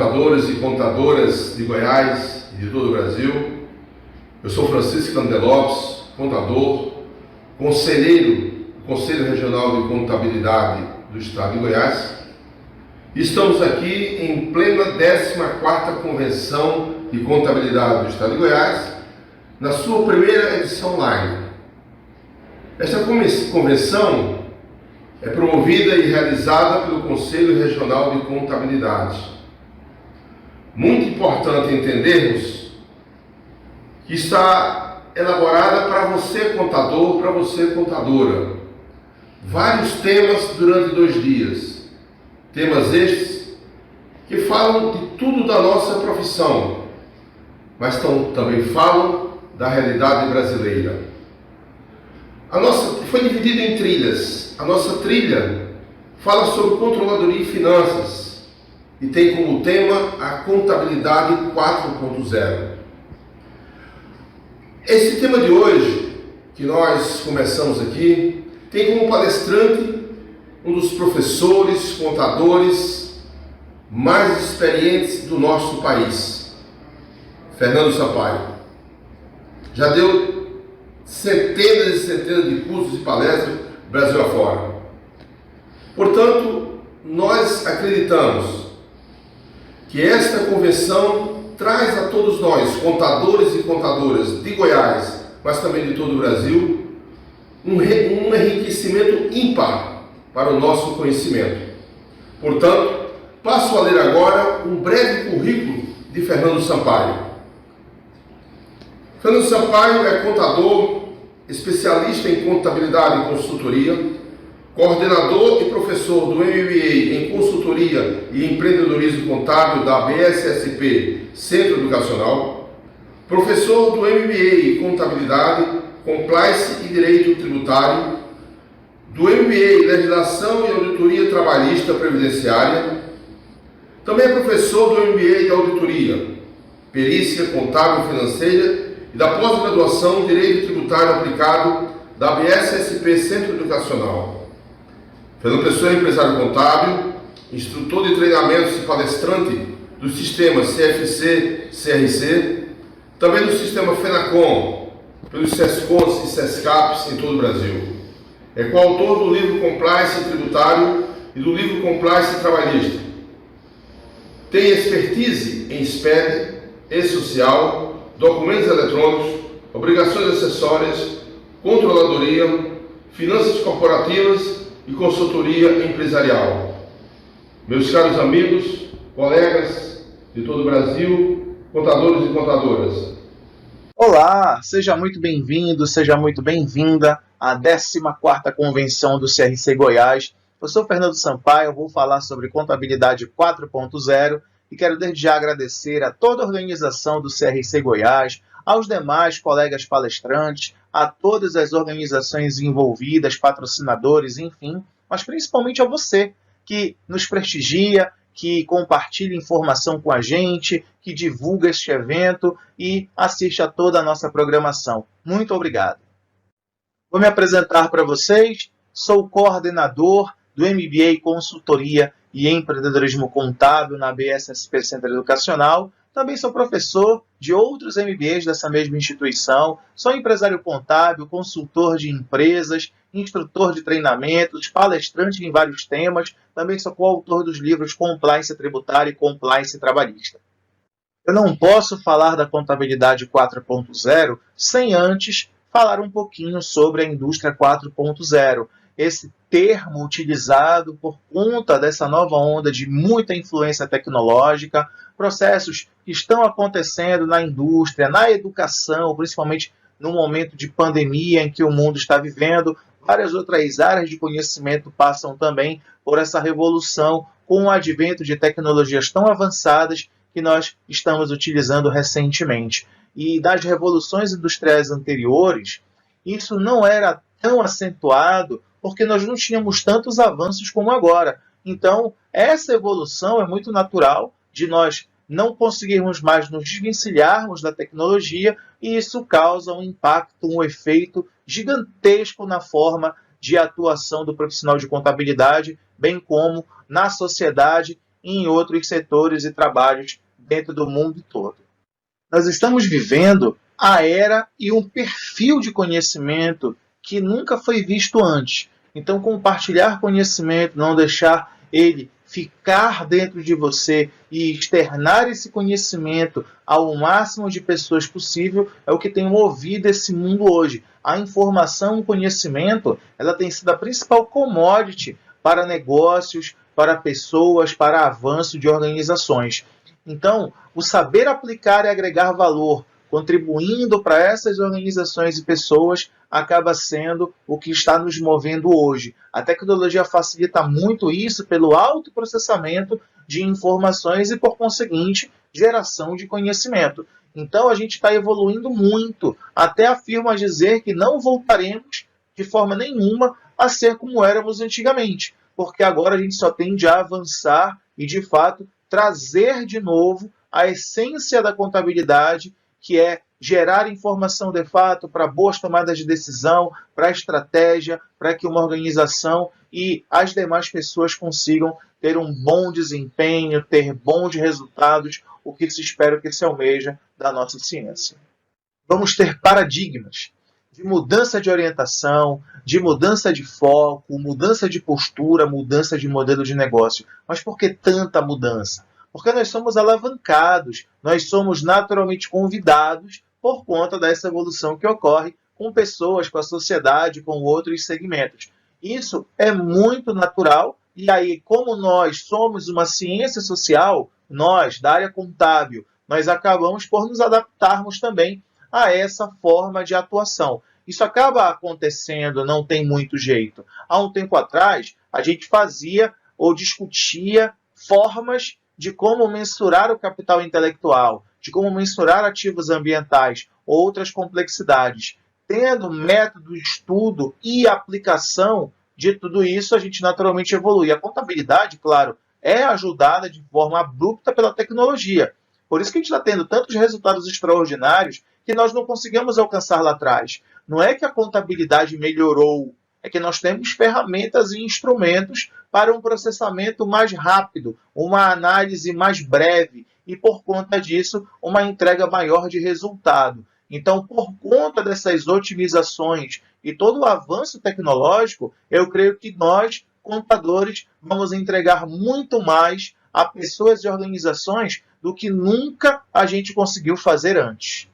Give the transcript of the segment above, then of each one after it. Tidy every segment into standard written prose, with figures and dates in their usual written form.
contadores e contadoras de Goiás e de todo o Brasil. Eu sou Francisco Candelopes, contador, conselheiro do Conselho Regional de Contabilidade do Estado de Goiás. Estamos aqui em plena 14ª Convenção de Contabilidade do Estado de Goiás, na sua primeira edição online. Esta convenção é promovida e realizada pelo Conselho Regional de Contabilidade. Muito importante entendermos que está elaborada para você, contador, para você, contadora. Vários temas durante 2 dias. Temas estes que falam de tudo da nossa profissão, mas também falam da realidade brasileira. Foi dividida em trilhas. A nossa trilha fala sobre controladoria e finanças e tem como tema a contabilidade 4.0. Esse tema de hoje, que nós começamos aqui, tem como palestrante um dos professores, contadores mais experientes do nosso país, Fernando Sampaio. Já deu centenas e centenas de cursos e palestras Brasil afora. Portanto, nós acreditamos que esta convenção traz a todos nós, contadores e contadoras de Goiás, mas também de todo o Brasil, um enriquecimento ímpar para o nosso conhecimento. Portanto, passo a ler agora um breve currículo de Fernando Sampaio. Fernando Sampaio é contador, especialista em contabilidade e consultoria, coordenador e professor do MBA em Consultoria e Empreendedorismo Contábil da BSSP Centro Educacional, professor do MBA em Contabilidade, Compliance e Direito Tributário, do MBA em Legislação e Auditoria Trabalhista Previdenciária, também é professor do MBA de Auditoria, Perícia Contábil Financeira e da pós-graduação em Direito Tributário Aplicado da BSSP Centro Educacional. Fernando Pessoa é empresário contábil, instrutor de treinamentos e palestrante do sistema CFC, CRC, também do sistema FENACOM, pelos SESCONs e SESCAPs em todo o Brasil. É coautor do livro Compliance Tributário e do livro Compliance Trabalhista. Tem expertise em SPED, e-social, documentos eletrônicos, obrigações acessórias, controladoria, finanças corporativas e consultoria empresarial. Meus caros amigos, colegas de todo o Brasil, contadores e contadoras. Olá, seja muito bem-vindo, seja muito bem-vinda à 14ª Convenção do CRC Goiás. Eu sou Fernando Sampaio, vou falar sobre contabilidade 4.0 e quero desde já agradecer a toda a organização do CRC Goiás, aos demais colegas palestrantes, a todas as organizações envolvidas, patrocinadores, enfim, mas principalmente a você que nos prestigia, que compartilha informação com a gente, que divulga este evento e assiste a toda a nossa programação. Muito obrigado. Vou me apresentar para vocês, sou coordenador do MBA Consultoria e Empreendedorismo Contábil na BSSP Centro Educacional. Também sou professor de outros MBAs dessa mesma instituição, sou empresário contábil, consultor de empresas, instrutor de treinamentos, palestrante em vários temas, também sou coautor dos livros Compliance Tributário e Compliance Trabalhista. Eu não posso falar da contabilidade 4.0 sem antes falar um pouquinho sobre a indústria 4.0. Esse termo utilizado por conta dessa nova onda de muita influência tecnológica, processos que estão acontecendo na indústria, na educação, principalmente no momento de pandemia em que o mundo está vivendo. Várias outras áreas de conhecimento passam também por essa revolução com o advento de tecnologias tão avançadas que nós estamos utilizando recentemente. E das revoluções industriais anteriores, isso não era tão acentuado porque nós não tínhamos tantos avanços como agora. Então, essa evolução é muito natural de nós não conseguirmos mais nos desvencilharmos da tecnologia e isso causa um impacto, um efeito gigantesco na forma de atuação do profissional de contabilidade, bem como na sociedade e em outros setores e trabalhos dentro do mundo todo. Nós estamos vivendo a era e um perfil de conhecimento que nunca foi visto antes. Então, compartilhar conhecimento, não deixar ele ficar dentro de você e externar esse conhecimento ao máximo de pessoas possível é o que tem movido esse mundo hoje. A informação, o conhecimento, ela tem sido a principal commodity para negócios, para pessoas, para avanço de organizações. Então, o saber aplicar e agregar valor, contribuindo para essas organizações e pessoas, acaba sendo o que está nos movendo hoje. A tecnologia facilita muito isso pelo alto processamento de informações e, por conseguinte, geração de conhecimento. Então, a gente está evoluindo muito, até afirma dizer que não voltaremos de forma nenhuma a ser como éramos antigamente, porque agora a gente só tende a avançar e, de fato, trazer de novo a essência da contabilidade, que é gerar informação de fato para boas tomadas de decisão, para estratégia, para que uma organização e as demais pessoas consigam ter um bom desempenho, ter bons resultados, o que se espera, o que se almeja da nossa ciência. Vamos ter paradigmas de mudança de orientação, de mudança de foco, mudança de postura, mudança de modelo de negócio. Mas por que tanta mudança? Porque nós somos alavancados, nós somos naturalmente convidados por conta dessa evolução que ocorre com pessoas, com a sociedade, com outros segmentos. Isso é muito natural, e aí, como nós somos uma ciência social, nós, da área contábil, nós acabamos por nos adaptarmos também a essa forma de atuação. Isso acaba acontecendo, não tem muito jeito. Há um tempo atrás, a gente fazia ou discutia formas de como mensurar o capital intelectual, de como mensurar ativos ambientais, outras complexidades. Tendo método, estudo e aplicação de tudo isso, a gente naturalmente evolui. A contabilidade, claro, é ajudada de forma abrupta pela tecnologia. Por isso que a gente está tendo tantos resultados extraordinários que nós não conseguimos alcançar lá atrás. Não é que a contabilidade melhorou, é que nós temos ferramentas e instrumentos para um processamento mais rápido, uma análise mais breve e, por conta disso, uma entrega maior de resultado. Então, por conta dessas otimizações e todo o avanço tecnológico, eu creio que nós, contadores, vamos entregar muito mais a pessoas e organizações do que nunca a gente conseguiu fazer antes.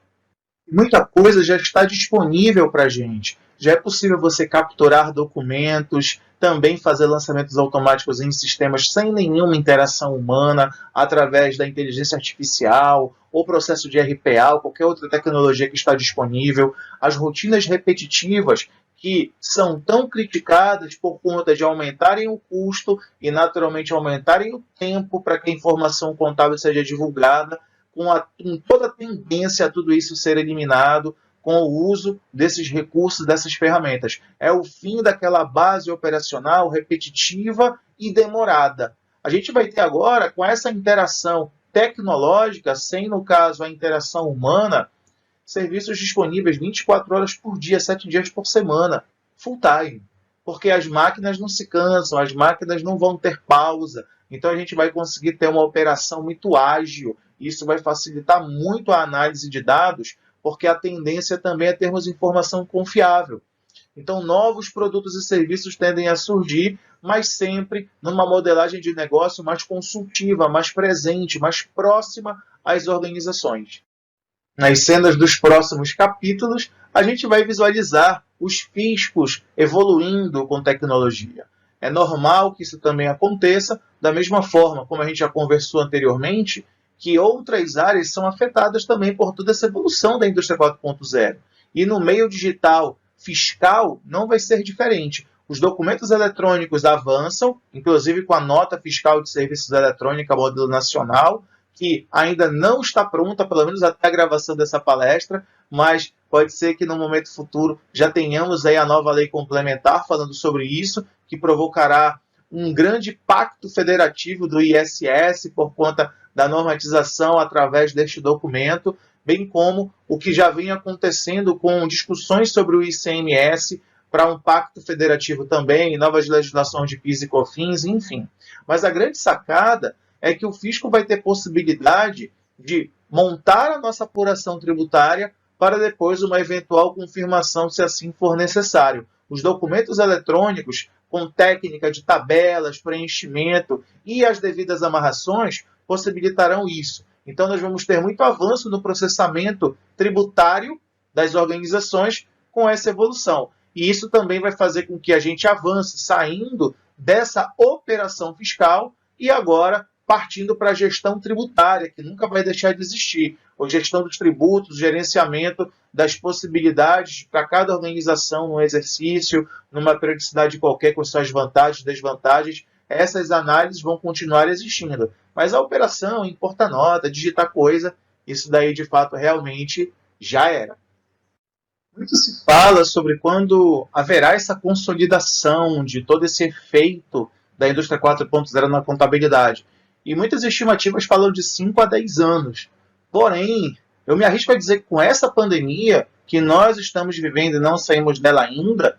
Muita coisa já está disponível para a gente. Já é possível você capturar documentos, também fazer lançamentos automáticos em sistemas sem nenhuma interação humana, através da inteligência artificial, ou processo de RPA, ou qualquer outra tecnologia que está disponível. As rotinas repetitivas, que são tão criticadas por conta de aumentarem o custo e, naturalmente, aumentarem o tempo para que a informação contábil seja divulgada, com toda a tendência a tudo isso ser eliminado com o uso desses recursos, dessas ferramentas. É o fim daquela base operacional repetitiva e demorada. A gente vai ter agora, com essa interação tecnológica, sem, no caso, a interação humana, serviços disponíveis 24 horas por dia, 7 dias por semana, full time. Porque as máquinas não se cansam, as máquinas não vão ter pausa. Então a gente vai conseguir ter uma operação muito ágil. Isso vai facilitar muito a análise de dados, porque a tendência também é termos informação confiável. Então, novos produtos e serviços tendem a surgir, mas sempre numa modelagem de negócio mais consultiva, mais presente, mais próxima às organizações. Nas cenas dos próximos capítulos, a gente vai visualizar os fiscos evoluindo com tecnologia. É normal que isso também aconteça, da mesma forma como a gente já conversou anteriormente, que outras áreas são afetadas também por toda essa evolução da indústria 4.0. E no meio digital fiscal não vai ser diferente. Os documentos eletrônicos avançam, inclusive com a nota fiscal de serviços eletrônica modelo nacional, que ainda não está pronta, pelo menos até a gravação dessa palestra, mas pode ser que no momento futuro já tenhamos aí a nova lei complementar falando sobre isso, que provocará um grande pacto federativo do ISS por conta da normatização através deste documento, bem como o que já vem acontecendo com discussões sobre o ICMS para um pacto federativo também, novas legislações de PIS e COFINS, enfim. Mas a grande sacada é que o fisco vai ter possibilidade de montar a nossa apuração tributária para depois uma eventual confirmação, se assim for necessário. Os documentos eletrônicos, com técnica de tabelas, preenchimento e as devidas amarrações, possibilitarão isso. Então, nós vamos ter muito avanço no processamento tributário das organizações com essa evolução. E isso também vai fazer com que a gente avance saindo dessa operação fiscal e agora partindo para a gestão tributária, que nunca vai deixar de existir. A gestão dos tributos, gerenciamento das possibilidades para cada organização no exercício, numa periodicidade qualquer, com suas vantagens e desvantagens. Essas análises vão continuar existindo. Mas a operação, importa nota, digitar coisa, isso daí de fato realmente já era. Muito se fala sobre quando haverá essa consolidação de todo esse efeito da indústria 4.0 na contabilidade. E muitas estimativas falam de 5 a 10 anos. Porém, eu me arrisco a dizer que com essa pandemia que nós estamos vivendo e não saímos dela ainda,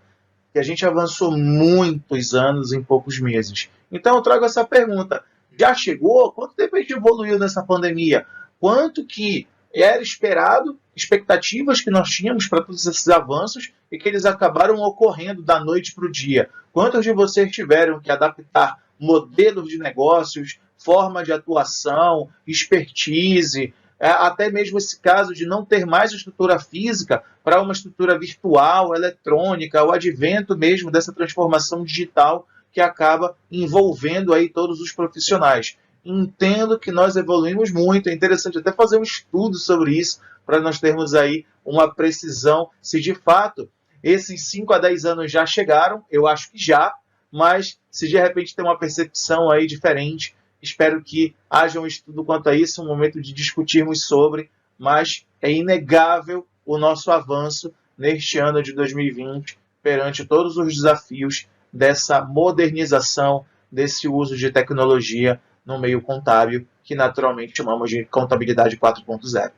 que a gente avançou muitos anos em poucos meses. Então eu trago essa pergunta. Já chegou? Quanto tempo a gente evoluiu nessa pandemia? Quanto que era esperado, expectativas que nós tínhamos para todos esses avanços e que eles acabaram ocorrendo da noite para o dia? Quantos de vocês tiveram que adaptar modelos de negócios, forma de atuação, expertise, até mesmo esse caso de não ter mais estrutura física para uma estrutura virtual, eletrônica, o advento mesmo dessa transformação digital que acaba envolvendo aí todos os profissionais. Entendo que nós evoluímos muito, é interessante até fazer um estudo sobre isso, para nós termos aí uma precisão se de fato esses 5 a 10 anos já chegaram, eu acho que já, mas se de repente tem uma percepção aí diferente, espero que haja um estudo quanto a isso, um momento de discutirmos sobre, mas é inegável o nosso avanço neste ano de 2020 perante todos os desafios dessa modernização, desse uso de tecnologia no meio contábil, que naturalmente chamamos de contabilidade 4.0.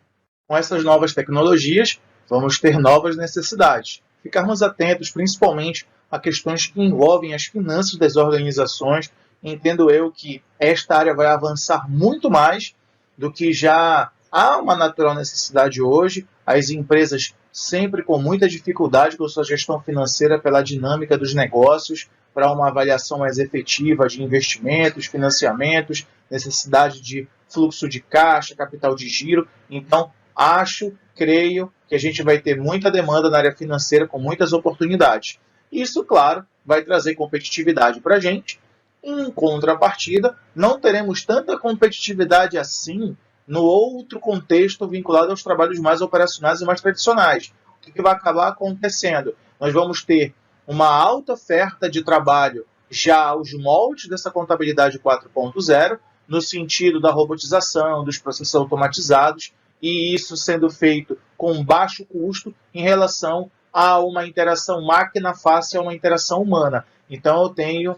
Com essas novas tecnologias, vamos ter novas necessidades. Ficarmos atentos principalmente a questões que envolvem as finanças das organizações. Entendo eu que esta área vai avançar muito mais do que já há uma natural necessidade hoje. As empresas sempre com muita dificuldade com sua gestão financeira pela dinâmica dos negócios, para uma avaliação mais efetiva de investimentos, financiamentos, necessidade de fluxo de caixa, capital de giro. Então, creio que a gente vai ter muita demanda na área financeira com muitas oportunidades. Isso, claro, vai trazer competitividade para a gente. Em contrapartida, não teremos tanta competitividade assim no outro contexto vinculado aos trabalhos mais operacionais e mais tradicionais. O que vai acabar acontecendo? Nós vamos ter uma alta oferta de trabalho já aos moldes dessa contabilidade 4.0, no sentido da robotização, dos processos automatizados, e isso sendo feito com baixo custo em relação a uma interação máquina face a uma interação humana. Então eu tenho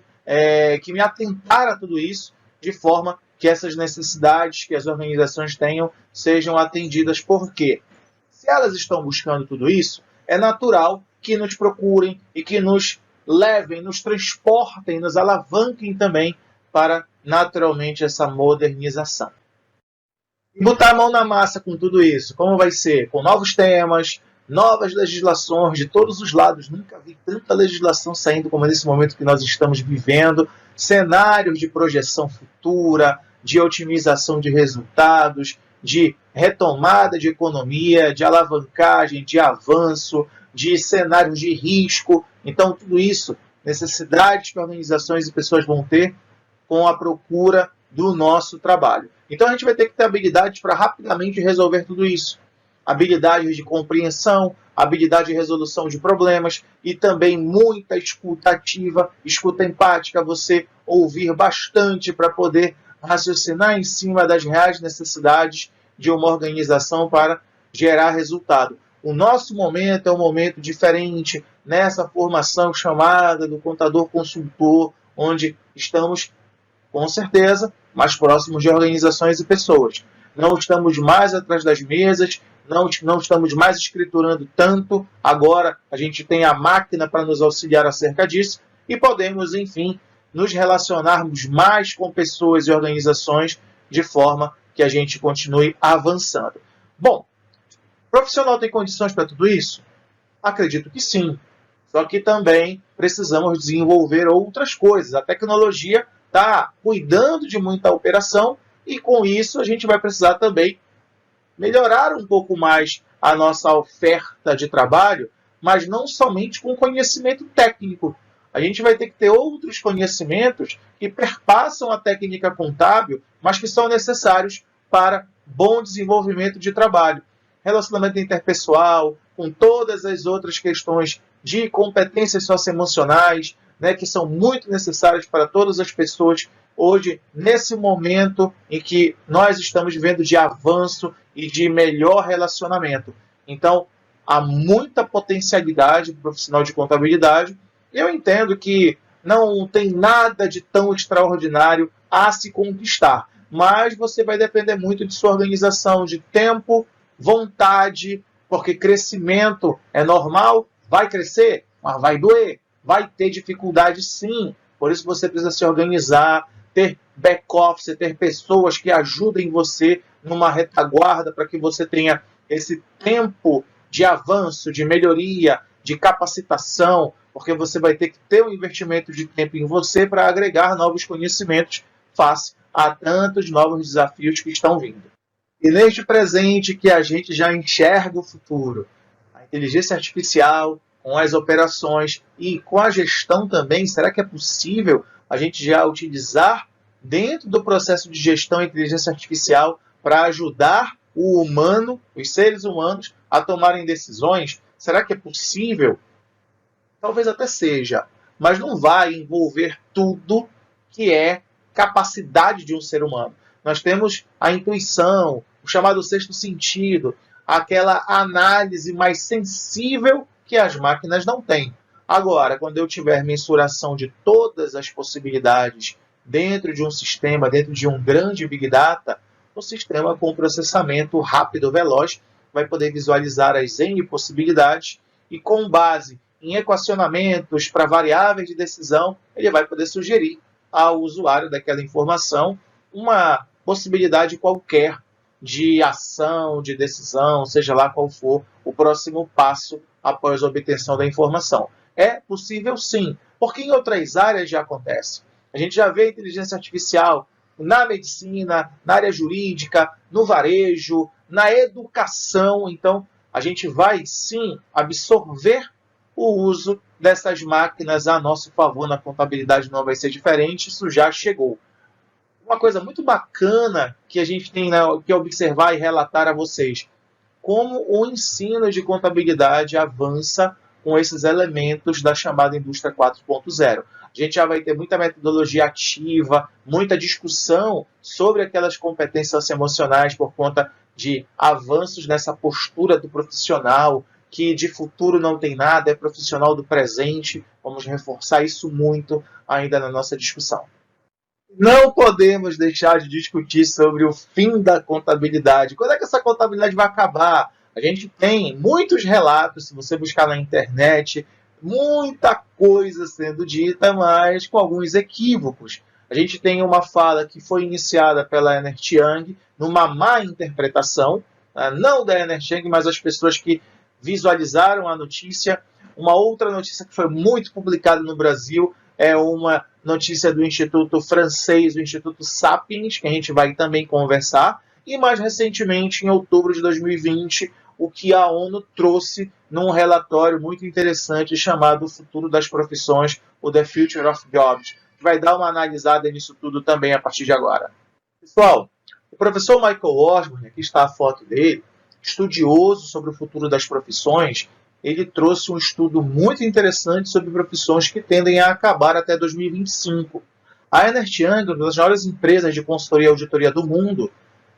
que me atentar a tudo isso de forma que essas necessidades que as organizações tenham sejam atendidas. Por quê? Se elas estão buscando tudo isso, é natural que nos procurem e que nos levem, nos transportem, nos alavanquem também para, naturalmente, essa modernização. E botar a mão na massa com tudo isso, como vai ser? Com novos temas, novas legislações de todos os lados. Nunca vi tanta legislação saindo como nesse momento que nós estamos vivendo. Cenários de projeção futura, de otimização de resultados, de retomada de economia, de alavancagem, de avanço, de cenários de risco. Então, tudo isso, necessidades que organizações e pessoas vão ter com a procura do nosso trabalho. Então, a gente vai ter que ter habilidades para rapidamente resolver tudo isso. Habilidades de compreensão, habilidade de resolução de problemas e também muita escuta ativa, escuta empática, você ouvir bastante para poder raciocinar em cima das reais necessidades de uma organização para gerar resultado. O nosso momento é um momento diferente nessa formação chamada do contador consultor, onde estamos, com certeza, mais próximos de organizações e pessoas. Não estamos mais atrás das mesas, não estamos mais escriturando tanto. Agora a gente tem a máquina para nos auxiliar acerca disso e podemos, enfim, nos relacionarmos mais com pessoas e organizações de forma que a gente continue avançando. Bom, o profissional tem condições para tudo isso? Acredito que sim. Só que também precisamos desenvolver outras coisas. A tecnologia está cuidando de muita operação e com isso a gente vai precisar também melhorar um pouco mais a nossa oferta de trabalho, mas não somente com conhecimento técnico. A gente vai ter que ter outros conhecimentos que perpassam a técnica contábil, mas que são necessários para bom desenvolvimento de trabalho. Relacionamento interpessoal, com todas as outras questões de competências socioemocionais, né, que são muito necessárias para todas as pessoas hoje, nesse momento em que nós estamos vivendo de avanço e de melhor relacionamento. Então, há muita potencialidade para o profissional de contabilidade. Eu entendo que não tem nada de tão extraordinário a se conquistar, mas você vai depender muito de sua organização, de tempo, vontade, porque crescimento é normal, vai crescer, mas vai doer, vai ter dificuldade sim. Por isso você precisa se organizar, ter back-office, ter pessoas que ajudem você numa retaguarda para que você tenha esse tempo de avanço, de melhoria, de capacitação, porque você vai ter que ter um investimento de tempo em você para agregar novos conhecimentos face a tantos novos desafios que estão vindo. E neste presente que a gente já enxerga o futuro, a inteligência artificial, com as operações e com a gestão também, será que é possível a gente já utilizar dentro do processo de gestão a inteligência artificial para ajudar o humano, os seres humanos, a tomarem decisões? Será que é possível? Talvez até seja, mas não vai envolver tudo que é capacidade de um ser humano. Nós temos a intuição, o chamado sexto sentido, aquela análise mais sensível que as máquinas não têm. Agora, quando eu tiver mensuração de todas as possibilidades dentro de um sistema, dentro de um grande Big Data, o sistema com processamento rápido, veloz, vai poder visualizar as N possibilidades e, com base em equacionamentos para variáveis de decisão, ele vai poder sugerir ao usuário daquela informação uma possibilidade qualquer de ação, de decisão, seja lá qual for o próximo passo após a obtenção da informação. É possível sim, porque em outras áreas já acontece. A gente já vê a inteligência artificial na medicina, na área jurídica, no varejo, na educação. Então, a gente vai sim absorver o uso dessas máquinas a nosso favor. Na contabilidade não vai ser diferente, isso já chegou. Uma coisa muito bacana que a gente tem que observar e relatar a vocês, como o ensino de contabilidade avança com esses elementos da chamada indústria 4.0. A gente já vai ter muita metodologia ativa, muita discussão sobre aquelas competências socioemocionais por conta de avanços nessa postura do profissional, que de futuro não tem nada, é profissional do presente. Vamos reforçar isso muito ainda na nossa discussão. Não podemos deixar de discutir sobre o fim da contabilidade. Quando é que essa contabilidade vai acabar? A gente tem muitos relatos, se você buscar na internet, muita coisa sendo dita, mas com alguns equívocos. A gente tem uma fala que foi iniciada pela Ernst Young, numa má interpretação, não da Ernst Young, mas as pessoas que visualizaram a notícia. Uma outra notícia que foi muito publicada no Brasil é uma notícia do Instituto francês, o Instituto Sapiens, que a gente vai também conversar, e mais recentemente, em outubro de 2020, o que a ONU trouxe num relatório muito interessante chamado O Futuro das Profissões, o The Future of Jobs, que vai dar uma analisada nisso tudo também a partir de agora. Pessoal, o professor Michael Osborne, aqui está a foto dele, estudioso sobre o futuro das profissões, ele trouxe um estudo muito interessante sobre profissões que tendem a acabar até 2025. A Ernst Young, uma das maiores empresas de consultoria e auditoria do mundo,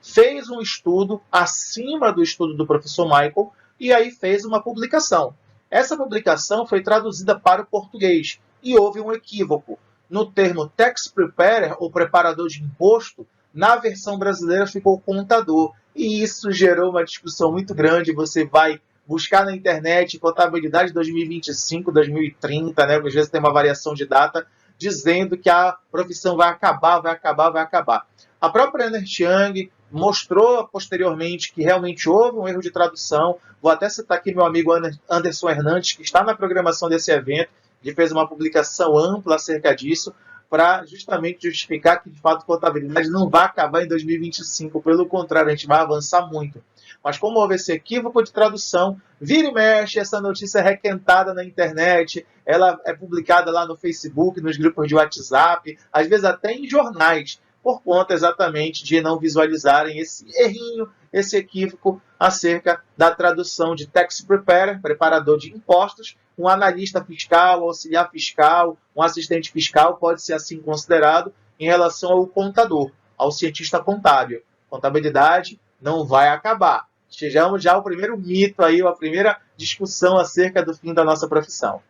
fez um estudo acima do estudo do professor Michael e aí fez uma publicação. Essa publicação foi traduzida para o português e houve um equívoco. No termo tax preparer, ou preparador de imposto, na versão brasileira ficou contador. E isso gerou uma discussão muito grande. Você vai buscar na internet contabilidade 2025, 2030, né? Às vezes tem uma variação de data. dizendo que a profissão vai acabar, vai acabar, vai acabar. A própria Ernst Young mostrou posteriormente que realmente houve um erro de tradução. Vou até citar aqui meu amigo Anderson Hernandes, que está na programação desse evento. Ele fez uma publicação ampla acerca disso, para justamente justificar que, de fato, contabilidade não vai acabar em 2025. Pelo contrário, a gente vai avançar muito. Mas como houve esse equívoco de tradução, vira e mexe, essa notícia é requentada na internet, ela é publicada lá no Facebook, nos grupos de WhatsApp, às vezes até em jornais, por conta exatamente de não visualizarem esse errinho, esse equívoco acerca da tradução de tax preparer, preparador de impostos, um analista fiscal, auxiliar fiscal, um assistente fiscal pode ser assim considerado em relação ao contador, ao cientista contábil. Contabilidade não vai acabar. Chegamos já ao primeiro mito aí, a primeira discussão acerca do fim da nossa profissão.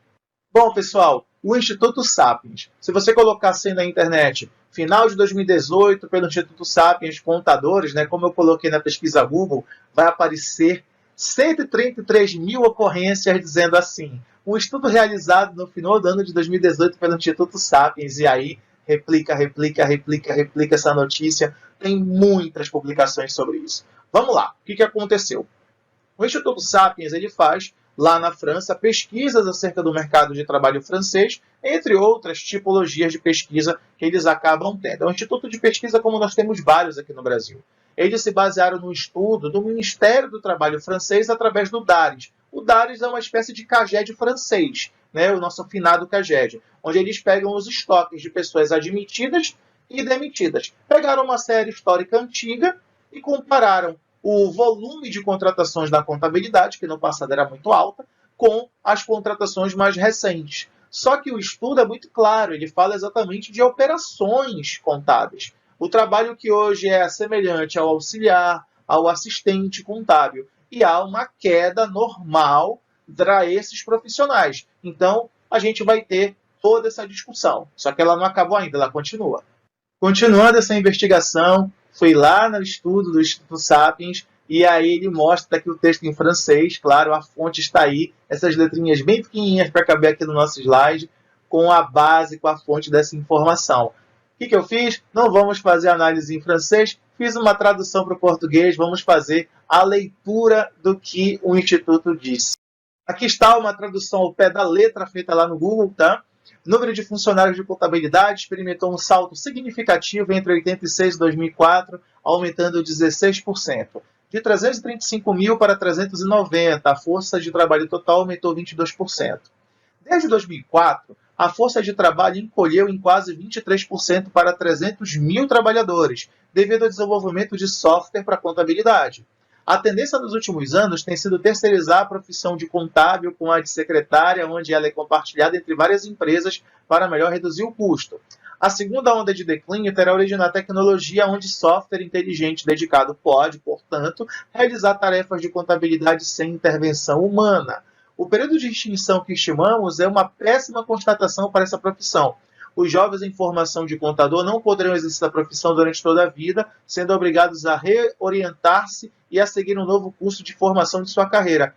Bom, pessoal, o Instituto Sapiens, se você colocar assim na internet, final de 2018, pelo Instituto Sapiens Contadores, né, como eu coloquei na pesquisa Google, vai aparecer 133 mil ocorrências dizendo assim, um estudo realizado no final do ano de 2018 pelo Instituto Sapiens, e aí replica essa notícia, tem muitas publicações sobre isso. Vamos lá, o que aconteceu? O Instituto Sapiens ele faz, lá na França, pesquisas acerca do mercado de trabalho francês, entre outras tipologias de pesquisa que eles acabam tendo. É um instituto de pesquisa como nós temos vários aqui no Brasil. Eles se basearam no estudo do Ministério do Trabalho francês através do DARES. O DARES é uma espécie de CAGED francês, né? O nosso afinado CAGED, onde eles pegam os estoques de pessoas admitidas e demitidas. Pegaram uma série histórica antiga e compararam o volume de contratações da contabilidade, que no passado era muito alta, com as contratações mais recentes. Só que o estudo é muito claro, ele fala exatamente de operações contábeis. O trabalho que hoje é semelhante ao auxiliar, ao assistente contábil, e há uma queda normal para esses profissionais. Então, a gente vai ter toda essa discussão, só que ela não acabou ainda, ela continua. Continuando essa investigação, fui lá no estudo do Instituto Sapiens, e aí ele mostra aqui o texto em francês, claro, a fonte está aí, essas letrinhas bem pequenininhas para caber aqui no nosso slide, com a base, com a fonte dessa informação. O que eu fiz? Não vamos fazer análise em francês, fiz uma tradução para o português, vamos fazer a leitura do que o Instituto disse. Aqui está uma tradução ao pé da letra feita lá no Google, tá? O número de funcionários de contabilidade experimentou um salto significativo entre 86 e 2004, aumentando 16%. De 335 mil para 390, a força de trabalho total aumentou 22%. Desde 2004, a força de trabalho encolheu em quase 23% para 300 mil trabalhadores, devido ao desenvolvimento de software para contabilidade. A tendência nos últimos anos tem sido terceirizar a profissão de contábil com a de secretária, onde ela é compartilhada entre várias empresas para melhor reduzir o custo. A segunda onda de declínio terá origem na tecnologia, onde software inteligente dedicado pode, portanto, realizar tarefas de contabilidade sem intervenção humana. O período de extinção que estimamos é uma péssima constatação para essa profissão. Os jovens em formação de contador não poderão exercer a profissão durante toda a vida, sendo obrigados a reorientar-se e a seguir um novo curso de formação de sua carreira.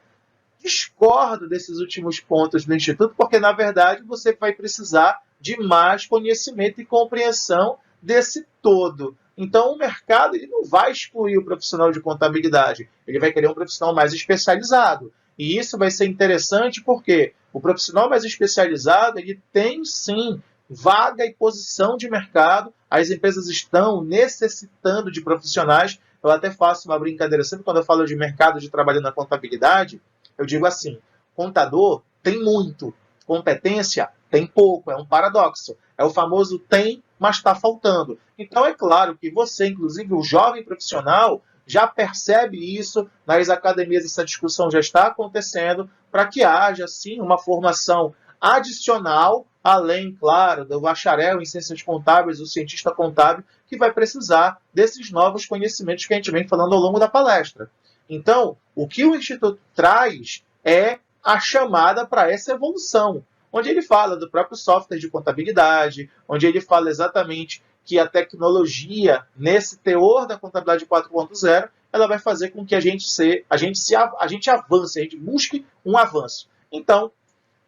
Discordo desses últimos pontos do Instituto, porque, na verdade, você vai precisar de mais conhecimento e compreensão desse todo. Então, o mercado ele não vai excluir o profissional de contabilidade, ele vai querer um profissional mais especializado. E isso vai ser interessante porque o profissional mais especializado ele tem, sim, vaga e posição de mercado, as empresas estão necessitando de profissionais. Eu até faço uma brincadeira, sempre quando eu falo de mercado de trabalho na contabilidade, eu digo assim, contador tem muito, competência tem pouco, é um paradoxo. É o famoso tem, mas está faltando. Então é claro que você, inclusive o jovem profissional, já percebe isso, nas academias essa discussão já está acontecendo, para que haja, sim, uma formação adicional, além, claro, do bacharel em ciências contábeis, o cientista contábil, que vai precisar desses novos conhecimentos que a gente vem falando ao longo da palestra. Então, o que o Instituto traz é a chamada para essa evolução, onde ele fala do próprio software de contabilidade, onde ele fala exatamente que a tecnologia, nesse teor da contabilidade 4.0, ela vai fazer com que a gente avance, a gente busque um avanço. Então,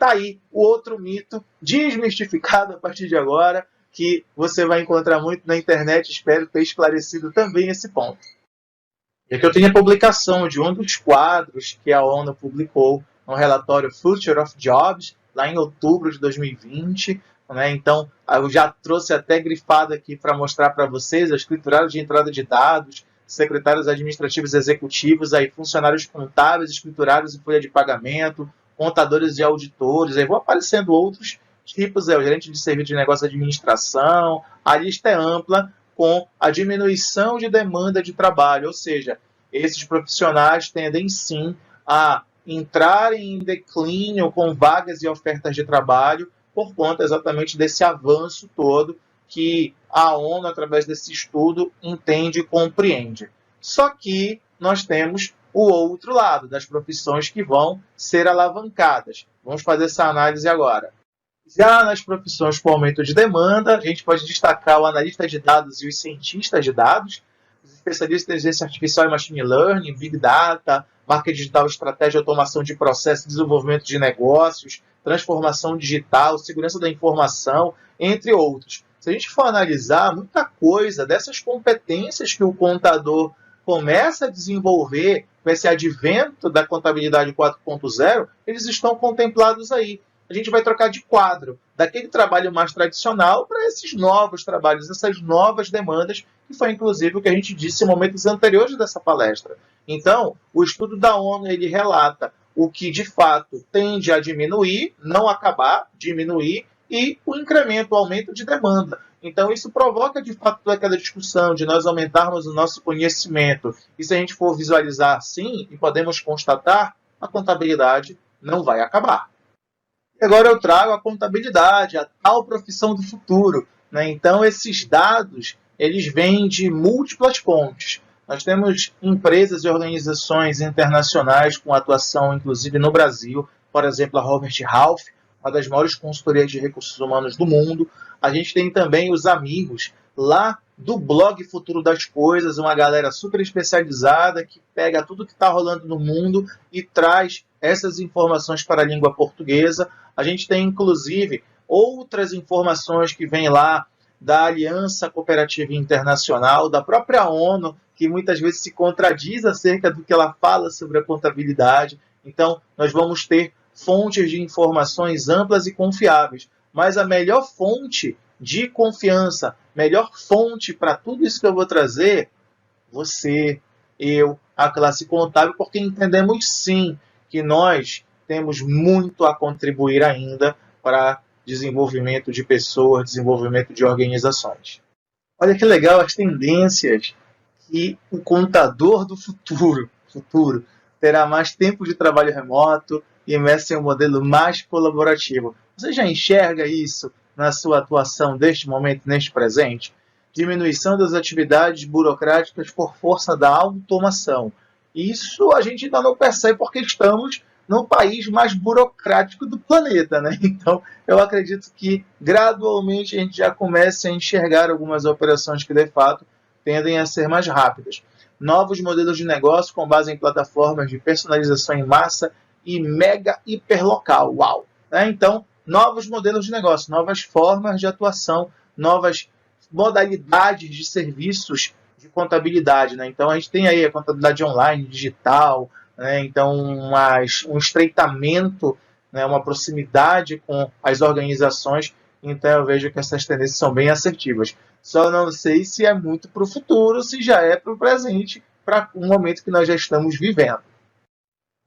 tá aí o outro mito desmistificado a partir de agora, que você vai encontrar muito na internet. Espero ter esclarecido também esse ponto. E aqui eu tenho a publicação de um dos quadros que a ONU publicou no relatório Future of Jobs, lá em outubro de 2020. Né? Então, eu já trouxe até grifado aqui para mostrar para vocês a escriturário de entrada de dados, secretários administrativos executivos, aí, funcionários contábeis, escriturários e folha de pagamento, contadores e auditores, aí vão aparecendo outros tipos, o gerente de serviço de negócio e administração. A lista é ampla, com a diminuição de demanda de trabalho, ou seja, esses profissionais tendem sim a entrar em declínio com vagas e ofertas de trabalho por conta exatamente desse avanço todo que a ONU, através desse estudo, entende e compreende. Só que nós temos o outro lado das profissões que vão ser alavancadas. Vamos fazer essa análise agora. Já nas profissões com aumento de demanda, a gente pode destacar o analista de dados e os cientistas de dados, os especialistas em inteligência artificial e machine learning, big data, marketing digital, estratégia, automação de processos, desenvolvimento de negócios, transformação digital, segurança da informação, entre outros. Se a gente for analisar, muita coisa dessas competências que o contador começa a desenvolver com esse advento da contabilidade 4.0, eles estão contemplados aí. A gente vai trocar de quadro, daquele trabalho mais tradicional para esses novos trabalhos, essas novas demandas, que foi inclusive o que a gente disse em momentos anteriores dessa palestra. Então, o estudo da ONU, ele relata o que de fato tende a diminuir, não acabar, diminuir, e o incremento, o aumento de demanda. Então, isso provoca de fato aquela discussão de nós aumentarmos o nosso conhecimento. E se a gente for visualizar assim, e podemos constatar, a contabilidade não vai acabar. Agora eu trago a contabilidade, a tal profissão do futuro. Né? Então, esses dados, eles vêm de múltiplas fontes. Nós temos empresas e organizações internacionais com atuação, inclusive, no Brasil. Por exemplo, a Robert Half, uma das maiores consultorias de recursos humanos do mundo. A gente tem também os amigos lá do blog Futuro das Coisas, uma galera super especializada que pega tudo que está rolando no mundo e traz essas informações para a língua portuguesa. A gente tem, inclusive, outras informações que vêm lá da Aliança Cooperativa Internacional, da própria ONU, que muitas vezes se contradiz acerca do que ela fala sobre a contabilidade. Então, nós vamos ter fontes de informações amplas e confiáveis. Mas a melhor fonte de confiança, melhor fonte para tudo isso que eu vou trazer, você, eu, a classe contábil, porque entendemos sim que nós temos muito a contribuir ainda para desenvolvimento de pessoas, desenvolvimento de organizações. Olha que legal as tendências que o contador do futuro terá mais tempo de trabalho remoto e imerso em um modelo mais colaborativo. Você já enxerga isso na sua atuação deste momento, neste presente? Diminuição das atividades burocráticas por força da automação. Isso a gente ainda não percebe porque estamos no país mais burocrático do planeta, né? Então, eu acredito que gradualmente a gente já começa a enxergar algumas operações que, de fato, tendem a ser mais rápidas. Novos modelos de negócio com base em plataformas de personalização em massa e mega hiperlocal. Uau! Né? Então, novos modelos de negócio, novas formas de atuação, novas modalidades de serviços de contabilidade. Né? Então, a gente tem aí a contabilidade online, digital, né? Então, um estreitamento, né? Uma proximidade com as organizações. Então, eu vejo que essas tendências são bem assertivas. Só não sei se é muito para o futuro, se já é para o presente, para o momento que nós já estamos vivendo.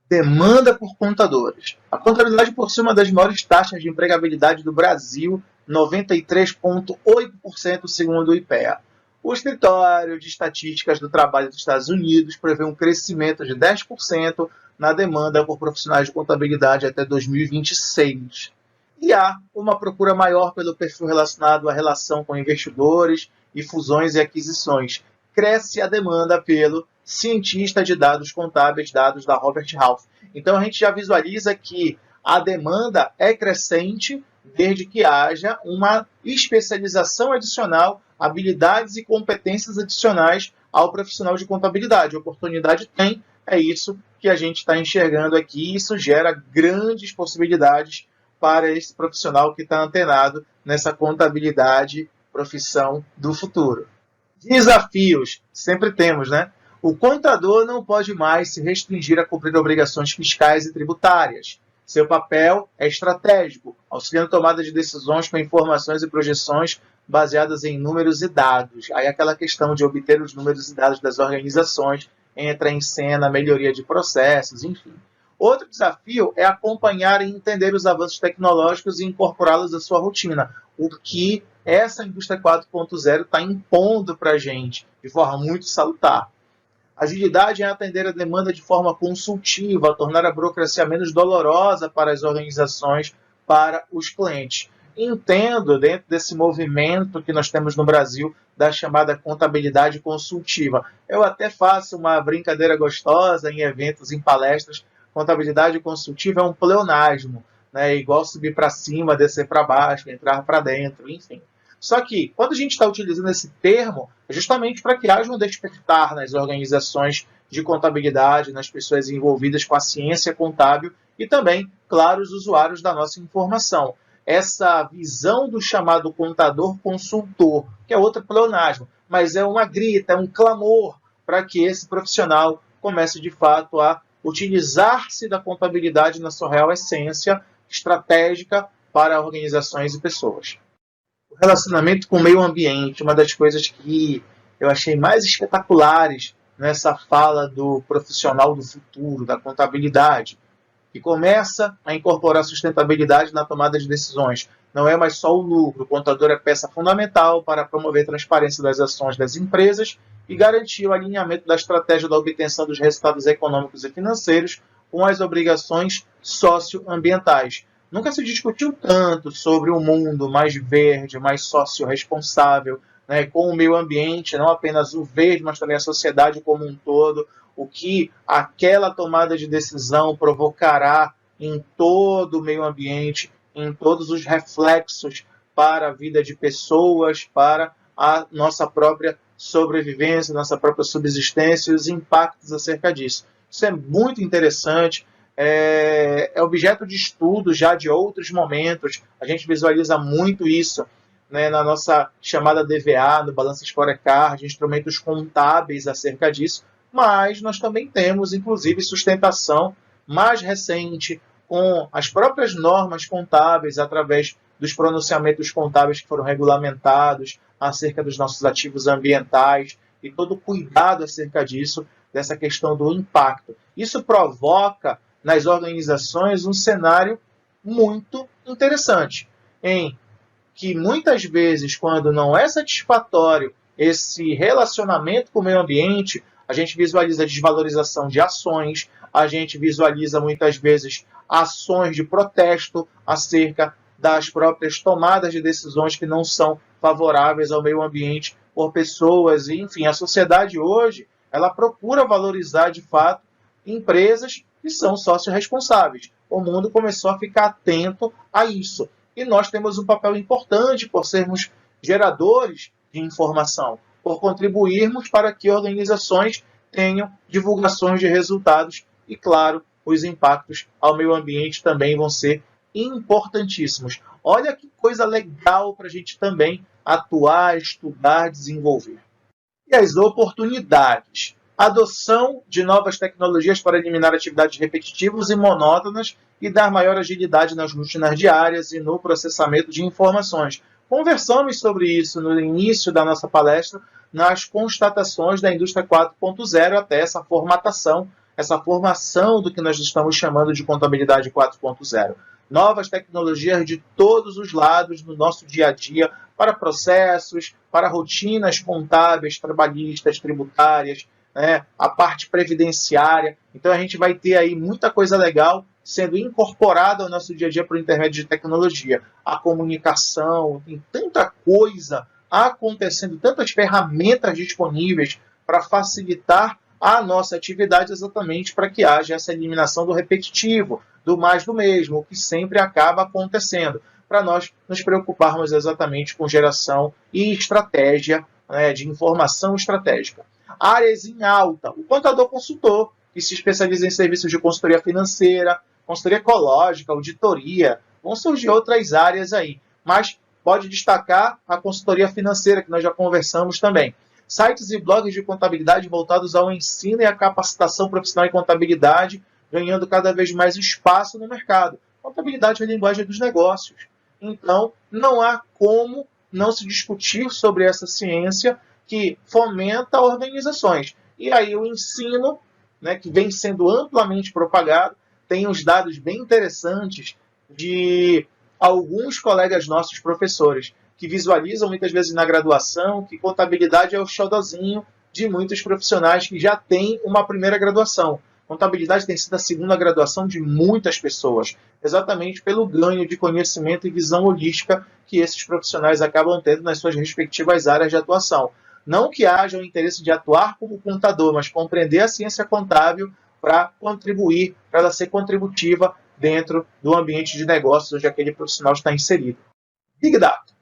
Demanda por contadores. A contabilidade possui uma das maiores taxas de empregabilidade do Brasil, 93,8% segundo o IPEA. O Escritório de Estatísticas do Trabalho dos Estados Unidos prevê um crescimento de 10% na demanda por profissionais de contabilidade até 2026. E há uma procura maior pelo perfil relacionado à relação com investidores e fusões e aquisições. Cresce a demanda pelo cientista de dados contábeis, dados da Robert Half. Então a gente já visualiza que a demanda é crescente desde que haja uma especialização adicional, habilidades e competências adicionais ao profissional de contabilidade. A oportunidade tem, é isso que a gente está enxergando aqui, e isso gera grandes possibilidades para esse profissional que está antenado nessa contabilidade, profissão do futuro. Desafios, sempre temos, né? O contador não pode mais se restringir a cumprir obrigações fiscais e tributárias. Seu papel é estratégico, auxiliando tomada de decisões com informações e projeções baseadas em números e dados. Aí aquela questão de obter os números e dados das organizações entra em cena, a melhoria de processos, enfim. Outro desafio é acompanhar e entender os avanços tecnológicos e incorporá-los à sua rotina, o que essa indústria 4.0 está impondo para a gente de forma muito salutar. Agilidade é atender a demanda de forma consultiva, tornar a burocracia menos dolorosa para as organizações, para os clientes. Entendo, dentro desse movimento que nós temos no Brasil, da chamada contabilidade consultiva. Eu até faço uma brincadeira gostosa em eventos, em palestras. Contabilidade consultiva é um pleonasmo, né? Igual subir para cima, descer para baixo, entrar para dentro, enfim. Só que, quando a gente está utilizando esse termo, é justamente para que haja um despertar nas organizações de contabilidade, nas pessoas envolvidas com a ciência contábil e também, claro, os usuários da nossa informação. Essa visão do chamado contador consultor, que é outro pleonasmo, mas é uma grita, é um clamor para que esse profissional comece de fato a utilizar-se da contabilidade na sua real essência estratégica para organizações e pessoas. O relacionamento com o meio ambiente, uma das coisas que eu achei mais espetaculares nessa fala do profissional do futuro, da contabilidade, que começa a incorporar sustentabilidade na tomada de decisões. Não é mais só o lucro, o contador é peça fundamental para promover a transparência das ações das empresas e garantir o alinhamento da estratégia da obtenção dos resultados econômicos e financeiros com as obrigações socioambientais. Nunca se discutiu tanto sobre um mundo mais verde, mais socio-responsável, né, com o meio ambiente, não apenas o verde, mas também a sociedade como um todo, o que aquela tomada de decisão provocará em todo o meio ambiente, em todos os reflexos para a vida de pessoas, para a nossa própria sobrevivência, nossa própria subsistência e os impactos acerca disso. Isso é muito interessante. É objeto de estudo já de outros momentos. A gente visualiza muito isso, né, na nossa chamada DVA, no Balanço Scorecard, instrumentos contábeis acerca disso, mas nós também temos, inclusive, sustentação mais recente com as próprias normas contábeis, através dos pronunciamentos contábeis que foram regulamentados acerca dos nossos ativos ambientais e todo o cuidado acerca disso, dessa questão do impacto. Isso provoca nas organizações um cenário muito interessante, em que muitas vezes, quando não é satisfatório esse relacionamento com o meio ambiente, a gente visualiza a desvalorização de ações, a gente visualiza muitas vezes ações de protesto acerca das próprias tomadas de decisões que não são favoráveis ao meio ambiente por pessoas, enfim, a sociedade hoje, ela procura valorizar de fato empresas que são socio-responsáveis. O mundo começou a ficar atento a isso. E nós temos um papel importante por sermos geradores de informação, por contribuirmos para que organizações tenham divulgações de resultados e, claro, os impactos ao meio ambiente também vão ser importantíssimos. Olha que coisa legal para a gente também atuar, estudar, desenvolver. E as oportunidades. Adoção de novas tecnologias para eliminar atividades repetitivas e monótonas e dar maior agilidade nas rotinas diárias e no processamento de informações. Conversamos sobre isso no início da nossa palestra, nas constatações da indústria 4.0 até essa formatação, essa formação do que nós estamos chamando de contabilidade 4.0. Novas tecnologias de todos os lados no nosso dia a dia, para processos, para rotinas contábeis, trabalhistas, tributárias, né, a parte previdenciária. Então a gente vai ter aí muita coisa legal sendo incorporada ao nosso dia a dia por intermédio de tecnologia. A comunicação, tem tanta coisa acontecendo, tantas ferramentas disponíveis para facilitar a nossa atividade, exatamente para que haja essa eliminação do repetitivo, do mais do mesmo, o que sempre acaba acontecendo, para nós nos preocuparmos exatamente com geração e estratégia, né, de informação estratégica. Áreas em alta, o contador consultor, que se especializa em serviços de consultoria financeira, consultoria ecológica, auditoria, vão surgir outras áreas aí, mas pode destacar a consultoria financeira, que nós já conversamos também. Sites e blogs de contabilidade voltados ao ensino e à capacitação profissional em contabilidade, ganhando cada vez mais espaço no mercado. Contabilidade é a linguagem dos negócios. Então, não há como não se discutir sobre essa ciência que fomenta organizações. E aí o ensino, né, que vem sendo amplamente propagado, tem uns dados bem interessantes de alguns colegas nossos professores, que visualizam muitas vezes na graduação que contabilidade é o xodozinho de muitos profissionais que já têm uma primeira graduação. Contabilidade tem sido a segunda graduação de muitas pessoas, exatamente pelo ganho de conhecimento e visão holística que esses profissionais acabam tendo nas suas respectivas áreas de atuação. Não que haja o interesse de atuar como contador, mas compreender a ciência contábil para contribuir, para ela ser contributiva dentro do ambiente de negócios onde aquele profissional está inserido. Big Data.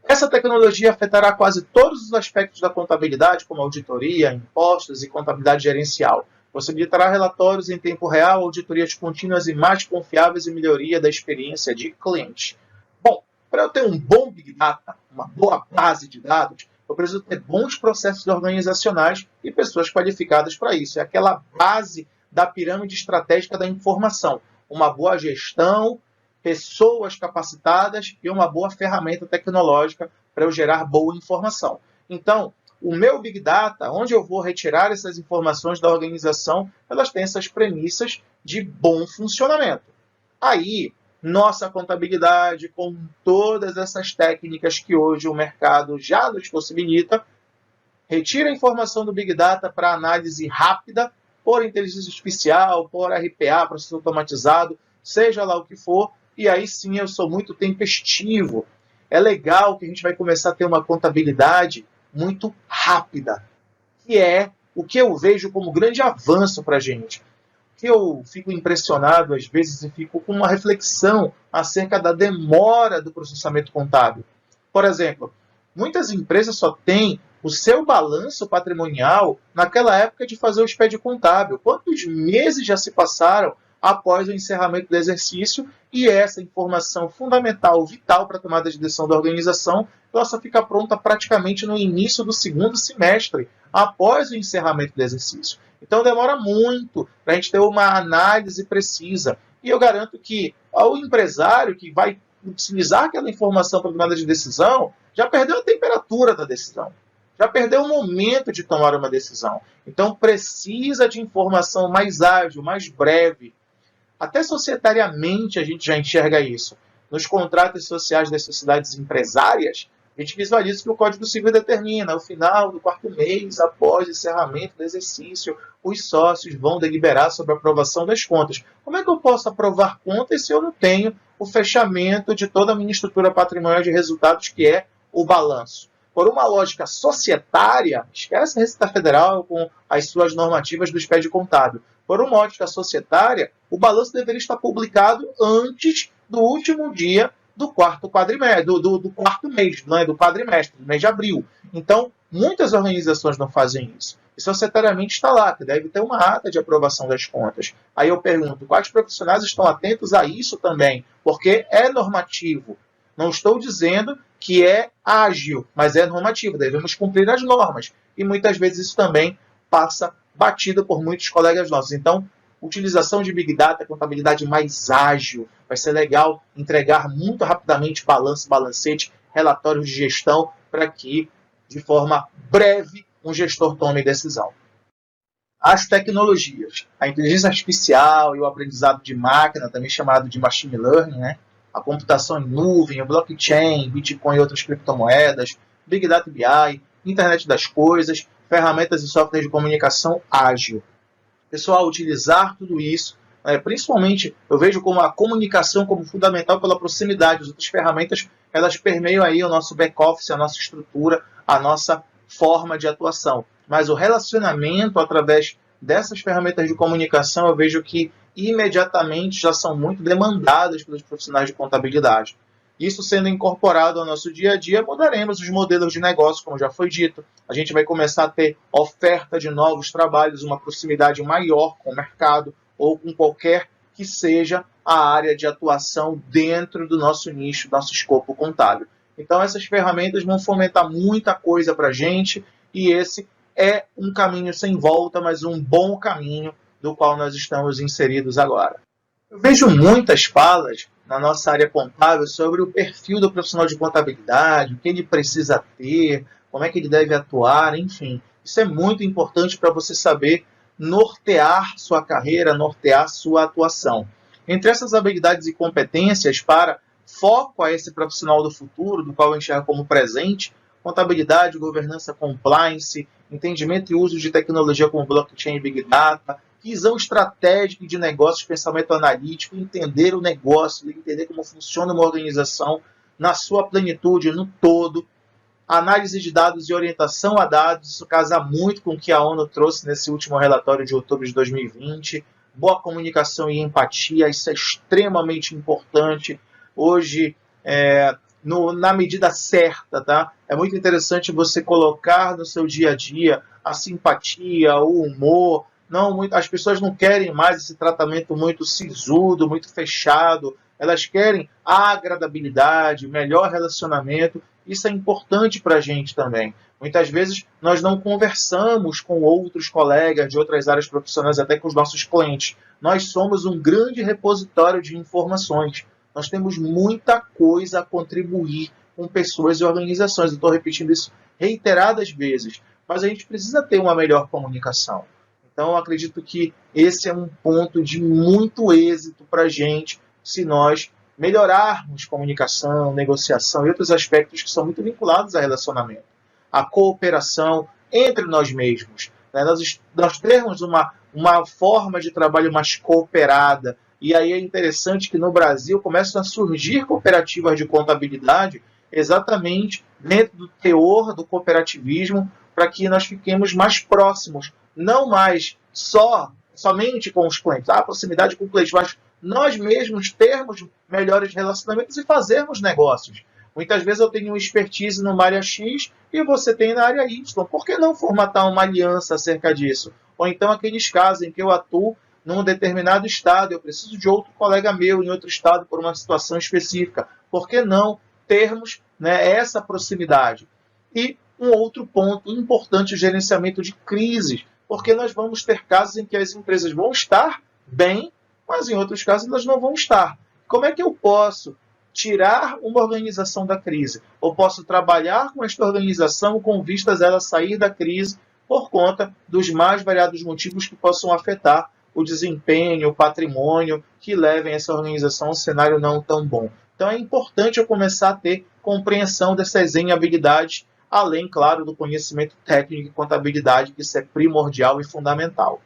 Essa tecnologia afetará quase todos os aspectos da contabilidade, como auditoria, impostos e contabilidade gerencial. Possibilitará relatórios em tempo real, auditorias contínuas e mais confiáveis e melhoria da experiência de cliente. Bom, para eu ter um bom Big Data, uma boa base de dados, eu preciso ter bons processos organizacionais e pessoas qualificadas para isso. É aquela base da pirâmide estratégica da informação. Uma boa gestão, pessoas capacitadas e uma boa ferramenta tecnológica para eu gerar boa informação. Então, o meu Big Data, onde eu vou retirar essas informações da organização, elas têm essas premissas de bom funcionamento. Aí, nossa contabilidade, com todas essas técnicas que hoje o mercado já nos possibilita, retira a informação do Big Data para análise rápida, por inteligência artificial, por RPA, processo automatizado, seja lá o que for, e aí sim eu sou muito tempestivo. É legal que a gente vai começar a ter uma contabilidade muito rápida, que é o que eu vejo como grande avanço para a gente. Que eu fico impressionado às vezes e fico com uma reflexão acerca da demora do processamento contábil. Por exemplo, muitas empresas só têm o seu balanço patrimonial naquela época de fazer o expédio contábil. Quantos meses já se passaram após o encerramento do exercício e essa informação fundamental, vital para a tomada de decisão da organização, ela só fica pronta praticamente no início do segundo semestre, após o encerramento do exercício. Então demora muito para a gente ter uma análise precisa. E eu garanto que o empresário que vai utilizar aquela informação para a tomada de decisão já perdeu a temperatura da decisão. Já perdeu o momento de tomar uma decisão. Então precisa de informação mais ágil, mais breve. Até societariamente a gente já enxerga isso. Nos contratos sociais das sociedades empresárias, a gente visualiza que o Código Civil determina, ao final do quarto mês, após o encerramento do exercício, os sócios vão deliberar sobre a aprovação das contas. Como é que eu posso aprovar contas se eu não tenho o fechamento de toda a minha estrutura patrimonial de resultados, que é o balanço? Por uma lógica societária, esquece a Receita Federal com as suas normativas do expédio contábil. Por uma ótica societária, o balanço deveria estar publicado antes do último dia do quarto quadrimestre, do quarto mês, não é? Do quadrimestre, do mês de abril. Então, muitas organizações não fazem isso. E societariamente está lá, que deve ter uma ata de aprovação das contas. Aí eu pergunto, quais profissionais estão atentos a isso também? Porque é normativo. Não estou dizendo que é ágil, mas é normativo. Devemos cumprir as normas. E muitas vezes isso também passa batido por muitos colegas nossos. Então, utilização de Big Data, contabilidade mais ágil. Vai ser legal entregar muito rapidamente balanço, balancete, relatórios de gestão, para que, de forma breve, um gestor tome decisão. As tecnologias, a inteligência artificial e o aprendizado de máquina, também chamado de machine learning, né? A computação em nuvem, o blockchain, Bitcoin e outras criptomoedas, Big Data BI, internet das coisas, ferramentas e softwares de comunicação ágil. Pessoal, utilizar tudo isso, principalmente eu vejo como a comunicação como fundamental pela proximidade. As outras ferramentas, elas permeiam aí o nosso back-office, a nossa estrutura, a nossa forma de atuação. Mas o relacionamento através dessas ferramentas de comunicação, eu vejo que imediatamente já são muito demandadas pelos profissionais de contabilidade. Isso sendo incorporado ao nosso dia a dia, mudaremos os modelos de negócio, como já foi dito. A gente vai começar a ter oferta de novos trabalhos, uma proximidade maior com o mercado ou com qualquer que seja a área de atuação dentro do nosso nicho, nosso escopo contábil. Então, essas ferramentas vão fomentar muita coisa para a gente, e esse é um caminho sem volta, mas um bom caminho do qual nós estamos inseridos agora. Eu vejo muitas falas na nossa área contábil sobre o perfil do profissional de contabilidade, o que ele precisa ter, como é que ele deve atuar, enfim. Isso é muito importante para você saber nortear sua carreira, nortear sua atuação. Entre essas habilidades e competências para foco a esse profissional do futuro, do qual eu enxergo como presente, contabilidade, governança, compliance, entendimento e uso de tecnologia como blockchain e big data, visão estratégica de negócios, pensamento analítico, entender o negócio, entender como funciona uma organização na sua plenitude, no todo, análise de dados e orientação a dados, isso casa muito com o que a ONU trouxe nesse último relatório de outubro de 2020, boa comunicação e empatia, isso é extremamente importante hoje, na medida certa, tá? É muito interessante você colocar no seu dia a dia a simpatia, o humor. As pessoas não querem mais esse tratamento muito sisudo, muito fechado. Elas querem a agradabilidade, melhor relacionamento. Isso é importante para a gente também. Muitas vezes nós não conversamos com outros colegas de outras áreas profissionais, até com os nossos clientes. Nós somos um grande repositório de informações. Nós temos muita coisa a contribuir com pessoas e organizações. Eu estou repetindo isso reiteradas vezes. Mas a gente precisa ter uma melhor comunicação. Então, eu acredito que esse é um ponto de muito êxito para a gente, se nós melhorarmos comunicação, negociação e outros aspectos que são muito vinculados a relacionamento. A cooperação entre nós mesmos. Né? Nós termos uma forma de trabalho mais cooperada. E aí é interessante que no Brasil começam a surgir cooperativas de contabilidade exatamente dentro do teor do cooperativismo, para que nós fiquemos mais próximos, não mais somente com os clientes, a proximidade com o cliente, mas nós mesmos termos melhores relacionamentos e fazermos negócios. Muitas vezes eu tenho expertise numa área X e você tem na área Y. Por que não formatar uma aliança acerca disso? Ou então aqueles casos em que eu atuo num determinado estado, eu preciso de outro colega meu em outro estado por uma situação específica. Por que não termos, essa proximidade? E um outro ponto importante, o gerenciamento de crises, porque nós vamos ter casos em que as empresas vão estar bem, mas em outros casos elas não vão estar. Como é que eu posso tirar uma organização da crise? Ou posso trabalhar com esta organização com vistas a ela sair da crise por conta dos mais variados motivos que possam afetar o desempenho, o patrimônio, que levem essa organização a um cenário não tão bom. Então é importante eu começar a ter compreensão dessas habilidades, além, claro, do conhecimento técnico e contabilidade, que isso é primordial e fundamental.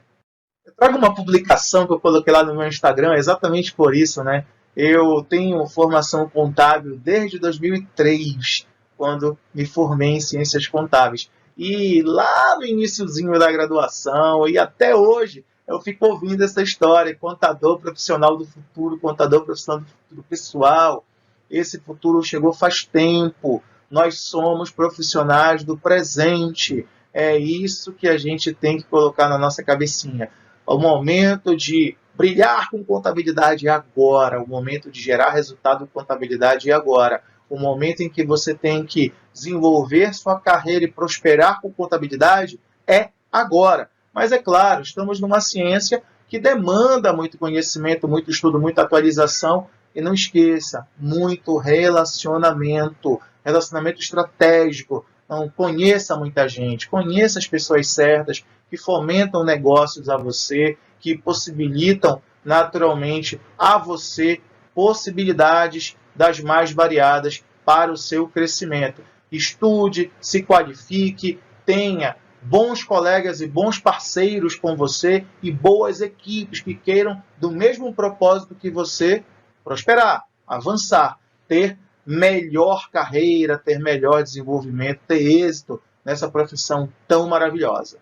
Eu trago uma publicação que eu coloquei lá no meu Instagram, exatamente por isso, né? Eu tenho formação contábil desde 2003, quando me formei em Ciências Contábeis. E lá no iniciozinho da graduação e até hoje, eu fico ouvindo essa história, contador profissional do futuro, contador profissional do futuro pessoal. Esse futuro chegou faz tempo. Nós somos profissionais do presente. É isso que a gente tem que colocar na nossa cabecinha. O momento de brilhar com contabilidade é agora. O momento de gerar resultado com contabilidade é agora. O momento em que você tem que desenvolver sua carreira e prosperar com contabilidade é agora. Mas é claro, estamos numa ciência que demanda muito conhecimento, muito estudo, muita atualização. E não esqueça, muito relacionamento estratégico. Então, conheça muita gente, conheça as pessoas certas que fomentam negócios a você, que possibilitam naturalmente a você possibilidades das mais variadas para o seu crescimento. Estude, se qualifique, tenha bons colegas e bons parceiros com você e boas equipes que queiram do mesmo propósito que você prosperar, avançar, ter melhor carreira, ter melhor desenvolvimento, ter êxito nessa profissão tão maravilhosa.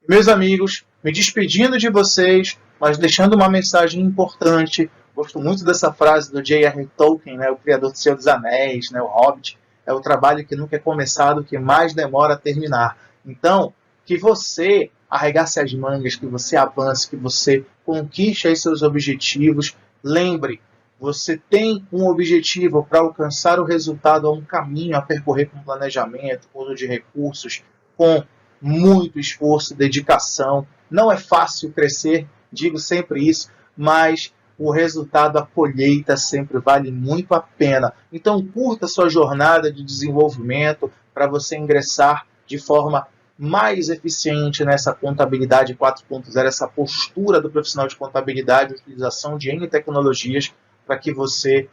Meus amigos, me despedindo de vocês, mas deixando uma mensagem importante. Gosto muito dessa frase do J.R. Tolkien, o criador do Senhor dos Anéis, o Hobbit. É o trabalho que nunca é começado, que mais demora a terminar. Então, que você arregace as mangas, que você avance, que você conquiste aí seus objetivos, lembre, você tem um objetivo para alcançar o resultado, há um caminho a percorrer com planejamento, com uso de recursos, com muito esforço, dedicação. Não é fácil crescer, digo sempre isso, mas o resultado, a colheita sempre vale muito a pena. Então curta a sua jornada de desenvolvimento para você ingressar de forma mais eficiente nessa contabilidade 4.0, essa postura do profissional de contabilidade, utilização de N tecnologias, para que você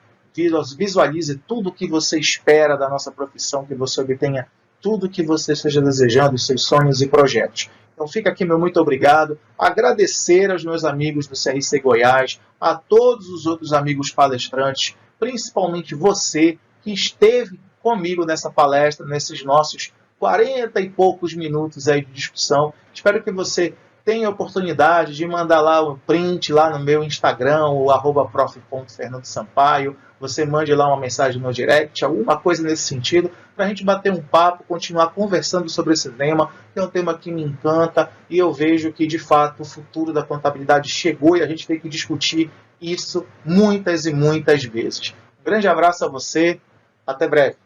visualize tudo o que você espera da nossa profissão, que você obtenha tudo o que você esteja desejando, os seus sonhos e projetos. Então fica aqui meu muito obrigado, agradecer aos meus amigos do CRC Goiás, a todos os outros amigos palestrantes, principalmente você que esteve comigo nessa palestra, nesses nossos 40 e poucos minutos aí de discussão. Espero que você tenha a oportunidade de mandar lá um print lá no meu Instagram, o @prof.fernandosampaio. Você mande lá uma mensagem no direct, alguma coisa nesse sentido, para a gente bater um papo, continuar conversando sobre esse tema, que é um tema que me encanta e eu vejo que, de fato, o futuro da contabilidade chegou e a gente tem que discutir isso muitas e muitas vezes. Um grande abraço a você, até breve.